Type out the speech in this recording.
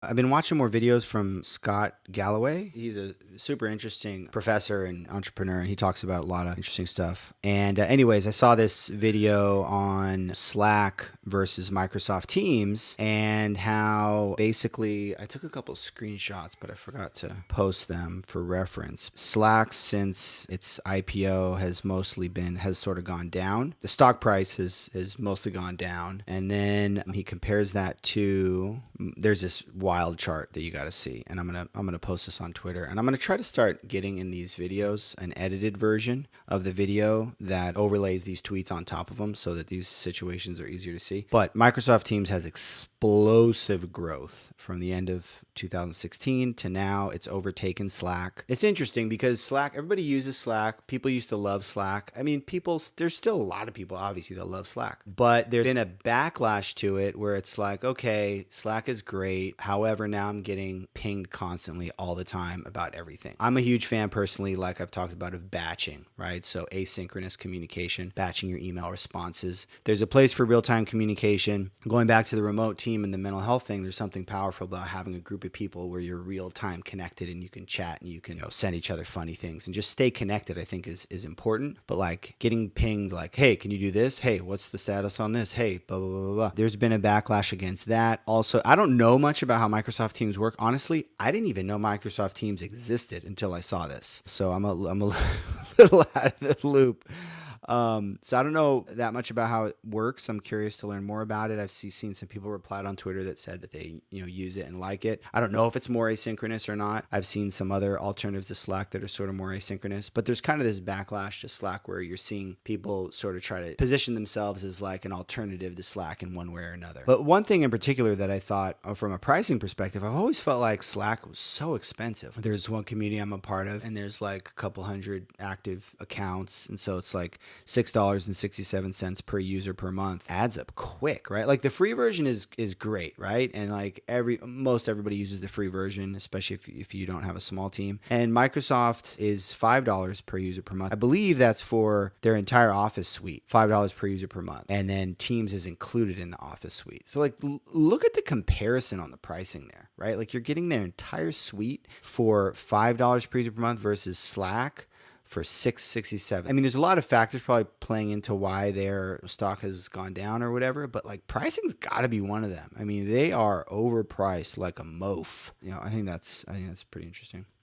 I've been watching more videos from Scott Galloway. He's a super interesting professor and entrepreneur, and he talks about a lot of interesting stuff. And, anyways, I saw this video on Slack versus Microsoft Teams and how basically I took a couple screenshots, but I forgot to post them for reference. Slack, since its IPO, has sort of gone down. The stock price has mostly gone down. And then he compares that to, there's this wild chart that you got to see, and I'm gonna post this on Twitter, and I'm gonna try to start getting in these videos an edited version of the video that overlays these tweets on top of them, so that these situations are easier to see. But Microsoft Teams has explosive growth from the end of 2016 to now. It's overtaken Slack. It's interesting because Slack, everybody uses Slack. People used to love Slack. I mean, there's still a lot of people obviously that love Slack, but there's been a backlash to it where it's like, okay, Slack is great. However, now I'm getting pinged constantly all the time about everything. I'm a huge fan personally, like I've talked about, of batching, right? So asynchronous communication, batching your email responses. There's a place for real-time communication. Going back to the remote team and the mental health thing, there's something powerful about having a group of people where you're real-time connected and you can chat and you can, send each other funny things and just stay connected, I think is important. But like getting pinged like, hey, can you do this? Hey, what's the status on this? Hey, blah, blah, blah, blah, blah. There's been a backlash against that. Also, I don't know much about how Microsoft Teams work. Honestly, I didn't even know Microsoft Teams existed until I saw this. So I'm a little out of the loop. So I don't know that much about how it works. I'm curious to learn more about it. I've seen some people replied on Twitter that said that they, use it and like it. I don't know if it's more asynchronous or not. I've seen some other alternatives to Slack that are sort of more asynchronous, but there's kind of this backlash to Slack where you're seeing people sort of try to position themselves as like an alternative to Slack in one way or another. But one thing in particular that I thought, from a pricing perspective, I've always felt like Slack was so expensive. There's one community I'm a part of, and there's like a couple hundred active accounts, and so it's like $6.67 per user per month. Adds up quick, right? Like the free version is great, right? And like most everybody uses the free version, especially if you don't have a small team. And Microsoft is $5 per user per month. I believe that's for their entire Office suite, $5 per user per month. And then Teams is included in the Office suite. So like look at the comparison on the pricing there, right? Like you're getting their entire suite for $5 per user per month versus Slack for $6.67. I mean, there's a lot of factors probably playing into why their stock has gone down or whatever, but like pricing's got to be one of them. I mean, they are overpriced like a moaf. I think that's pretty interesting.